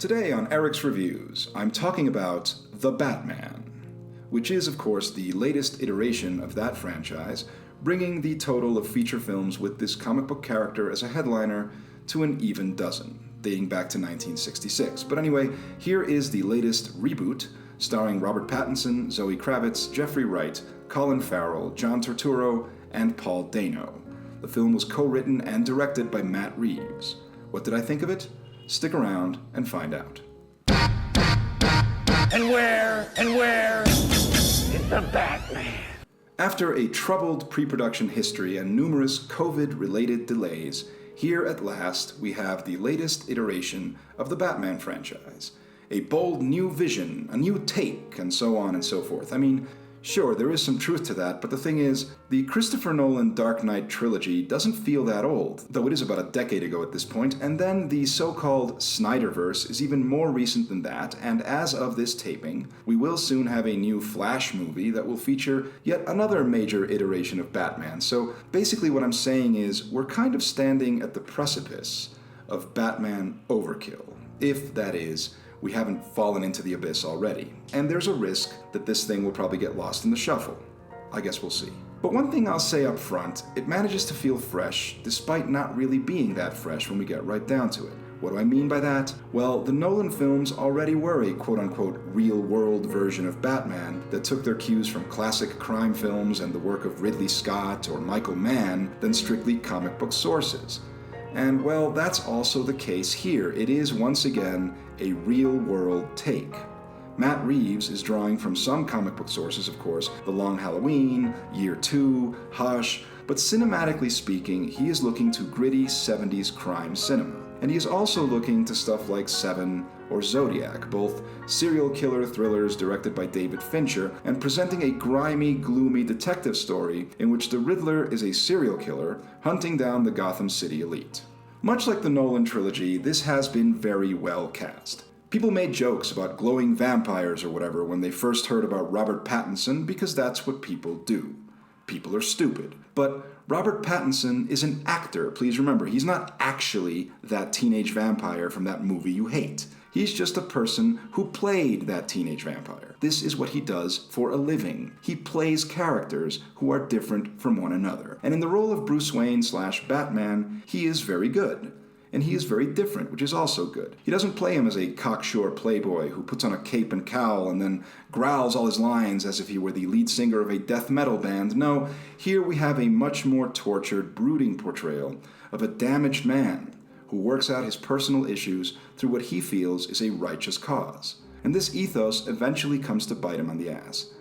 Today on Erix Reviews, I'm talking about The Batman, which is, of course, the latest iteration of that franchise, bringing the total of feature films with this comic book character as a headliner to an even dozen, dating back to 1966. But anyway, here is the latest reboot, starring Robert Pattinson, Zoe Kravitz, Jeffrey Wright, Colin Farrell, John Turturro, and Paul Dano. The film was co-written and directed by Matt Reeves. What did I think of it? Stick around and find out. And where is the Batman? After a troubled pre-production history and numerous COVID-related delays, here at last we have the latest iteration of the Batman franchise. A bold new vision, a new take, and so on and so forth. I mean, sure, there is some truth to that, but the thing is, the Christopher Nolan Dark Knight trilogy doesn't feel that old, though it is about a decade ago at this point, and then the so-called Snyderverse is even more recent than that, and as of this taping, we will soon have a new Flash movie that will feature yet another major iteration of Batman. So basically what I'm saying is, we're kind of standing at the precipice of Batman overkill, if that is, we haven't fallen into the abyss already. And there's a risk that this thing will probably get lost in the shuffle. I guess we'll see. But one thing I'll say up front, it manages to feel fresh, despite not really being that fresh when we get right down to it. What do I mean by that? Well, the Nolan films already were a quote-unquote real-world version of Batman that took their cues from classic crime films and the work of Ridley Scott or Michael Mann than strictly comic book sources. And, well, that's also the case here. It is, once again, a real-world take. Matt Reeves is drawing from some comic book sources, of course, The Long Halloween, Year 2, Hush, but cinematically speaking, he is looking to gritty 70s crime cinema. And he is also looking to stuff like Seven or Zodiac, both serial killer thrillers directed by David Fincher, and presenting a grimy, gloomy detective story in which the Riddler is a serial killer hunting down the Gotham City elite. Much like the Nolan trilogy, this has been very well cast. People made jokes about glowing vampires or whatever when they first heard about Robert Pattinson because that's what people do. People are stupid. But Robert Pattinson is an actor, please remember. He's not actually that teenage vampire from that movie you hate. He's just a person who played that teenage vampire. This is what he does for a living. He plays characters who are different from one another. And in the role of Bruce Wayne / Batman, he is very good. And he is very different, which is also good. He doesn't play him as a cocksure playboy who puts on a cape and cowl and then growls all his lines as if he were the lead singer of a death metal band. No, here we have a much more tortured, brooding portrayal of a damaged man who works out his personal issues through what he feels is a righteous cause. And this ethos eventually comes to bite him on the ass.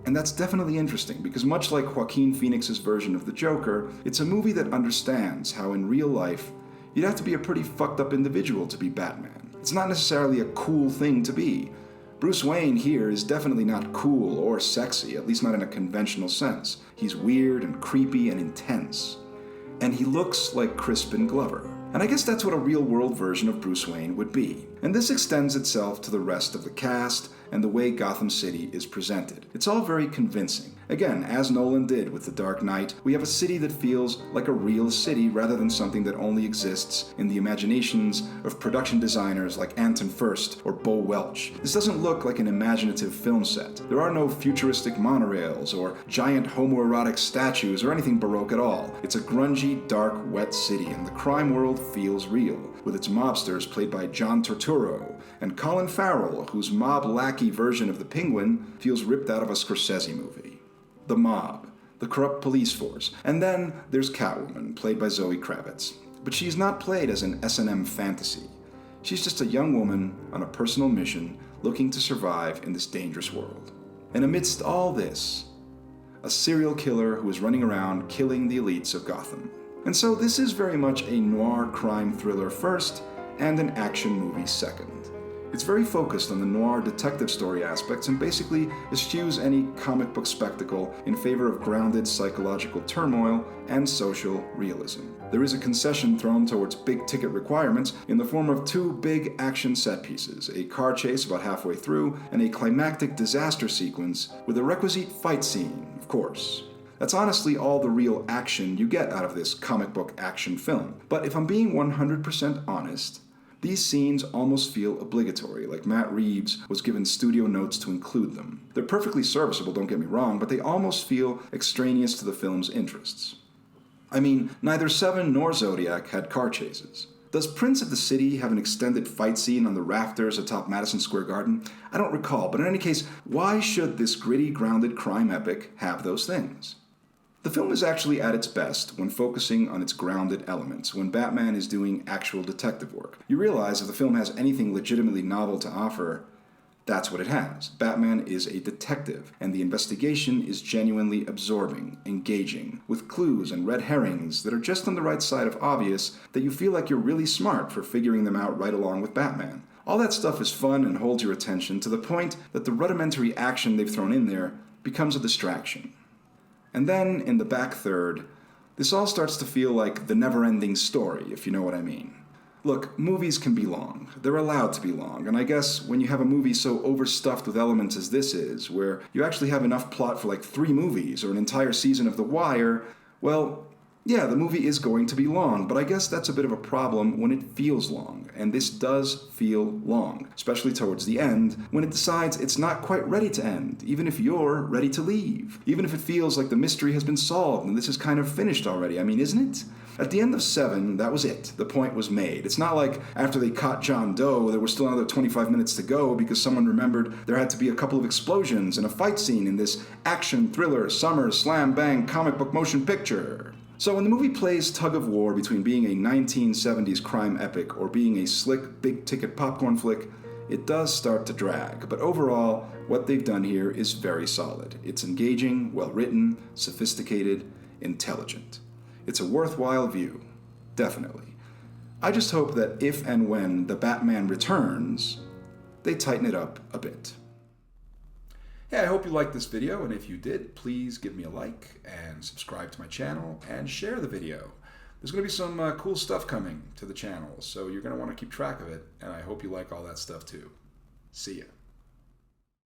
And that's definitely interesting, because much like Joaquin Phoenix's version of the Joker, it's a movie that understands how in real life, you'd have to be a pretty fucked up individual to be Batman. It's not necessarily a cool thing to be. Bruce Wayne here is definitely not cool or sexy, at least not in a conventional sense. He's weird and creepy and intense. And he looks like Crispin Glover. And I guess that's what a real-world version of Bruce Wayne would be. And this extends itself to the rest of the cast and the way Gotham City is presented. It's all very convincing. Again, as Nolan did with The Dark Knight, we have a city that feels like a real city rather than something that only exists in the imaginations of production designers like Anton Furst or Bo Welch. This doesn't look like an imaginative film set. There are no futuristic monorails or giant homoerotic statues or anything Baroque at all. It's a grungy, dark, wet city, and the crime world feels real, with its mobsters played by John Turturro, and Colin Farrell, whose mob lackey version of the Penguin feels ripped out of a Scorsese movie. The mob, the corrupt police force, and then there's Catwoman, played by Zoe Kravitz. But she's not played as an S&M fantasy. She's just a young woman on a personal mission looking to survive in this dangerous world. And amidst all this, a serial killer who is running around killing the elites of Gotham. And so this is very much a noir crime thriller first, and an action movie second. It's very focused on the noir detective story aspects and basically eschews any comic book spectacle in favor of grounded psychological turmoil and social realism. There is a concession thrown towards big-ticket requirements in the form of two big action set pieces, a car chase about halfway through, and a climactic disaster sequence with a requisite fight scene, of course. That's honestly all the real action you get out of this comic book action film. But if I'm being 100% honest, These scenes almost feel obligatory, like Matt Reeves was given studio notes to include them. They're perfectly serviceable, don't get me wrong, but they almost feel extraneous to the film's interests. I mean, neither Seven nor Zodiac had car chases. Does Prince of the City have an extended fight scene on the rafters atop Madison Square Garden? I don't recall, but in any case, why should this gritty, grounded crime epic have those things? The film is actually at its best when focusing on its grounded elements, when Batman is doing actual detective work. You realize if the film has anything legitimately novel to offer, that's what it has. Batman is a detective, and the investigation is genuinely absorbing, engaging, with clues and red herrings that are just on the right side of obvious that you feel like you're really smart for figuring them out right along with Batman. All that stuff is fun and holds your attention to the point that the rudimentary action they've thrown in there becomes a distraction. And then, in the back third, this all starts to feel like the never-ending story, if you know what I mean. Look, movies can be long. They're allowed to be long, and I guess when you have a movie so overstuffed with elements as this is, where you actually have enough plot for like 3 movies or an entire season of The Wire, well, yeah, the movie is going to be long, but I guess that's a bit of a problem when it feels long, and this does feel long, especially towards the end, when it decides it's not quite ready to end, even if you're ready to leave, even if it feels like the mystery has been solved and this is kind of finished already. I mean, isn't it? At the end of 7, that was it. The point was made. It's not like after they caught John Doe, there was still another 25 minutes to go because someone remembered there had to be a couple of explosions and a fight scene in this action, thriller, summer, slam, bang, comic book motion picture. So when the movie plays tug-of-war between being a 1970s crime epic or being a slick, big-ticket popcorn flick, it does start to drag. But overall, what they've done here is very solid. It's engaging, well-written, sophisticated, intelligent. It's a worthwhile view. Definitely. I just hope that if and when the Batman returns, they tighten it up a bit. Hey, I hope you liked this video, and if you did, please give me a like and subscribe to my channel and share the video. There's going to be some cool stuff coming to the channel, so you're going to want to keep track of it, and I hope you like all that stuff too. See ya.